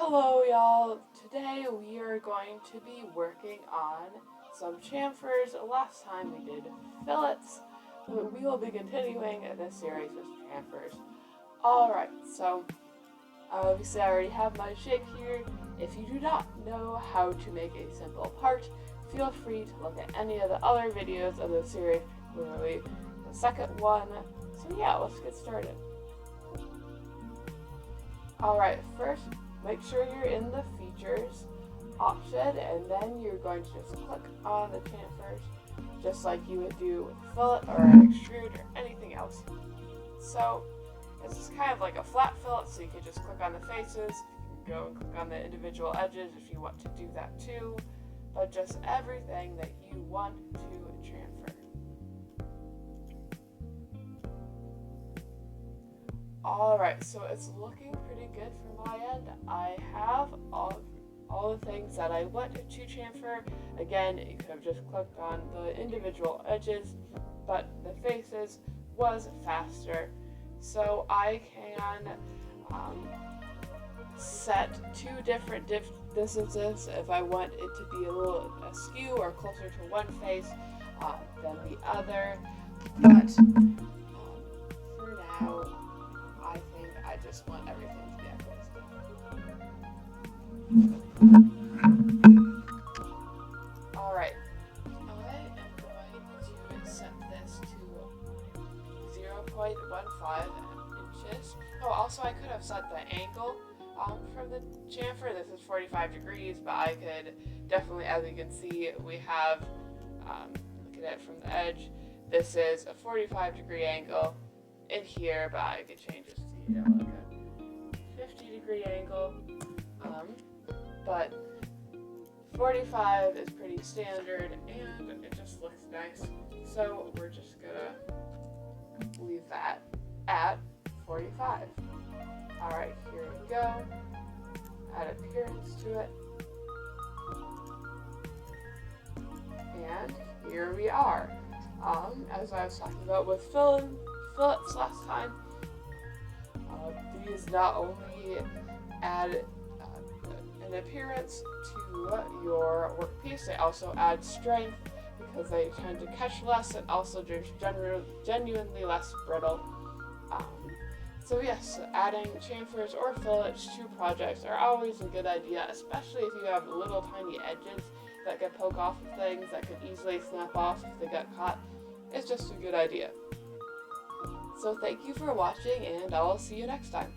Hello y'all, today we are going to be working on some chamfers. Last time we did fillets, but we will be continuing this series with chamfers. Alright, so obviously I already have my shape here. If you do not know how to make a simple part, feel free to look at any of the other videos of this series, literally the second one. So yeah, let's get started. Alright, first make sure you're in the features option, and then you're going to just click on the chamfers just like you would do with fillet or an extrude or anything else. So this is kind of like a flat fillet, so you can just click on the faces. You can go and click on the individual edges if you want to do that too, but just everything that you want to chamfer. Alright, so it's looking pretty good from my end. I have all the things that I want to chamfer. Again, you could have just clicked on the individual edges, but the faces was faster. So I can set two different distances if I want it to be a little askew or closer to one face than the other. But for now, I think I just want everything to be equidistant. Alright, I am going to set this to 0.15 inches. Oh, also I could have set the angle from the chamfer. This is 45 degrees, but I could definitely, as you can see, we have, look at it from the edge, this is a 45-degree angle in here, but I could change this to like a 50-degree angle, but 45 is pretty standard and it just looks nice, so we're just gonna leave that at 45. Alright, here we go, add appearance to it, and here we are. As I was talking about with fillets last time, these not only add an appearance to your workpiece, they also add strength because they tend to catch less and also just genuinely less brittle. So yes, adding chamfers or fillets to projects are always a good idea, especially if you have little tiny edges that can poke off of things that could easily snap off if they get caught. It's just a good idea. So thank you for watching, and I'll see you next time.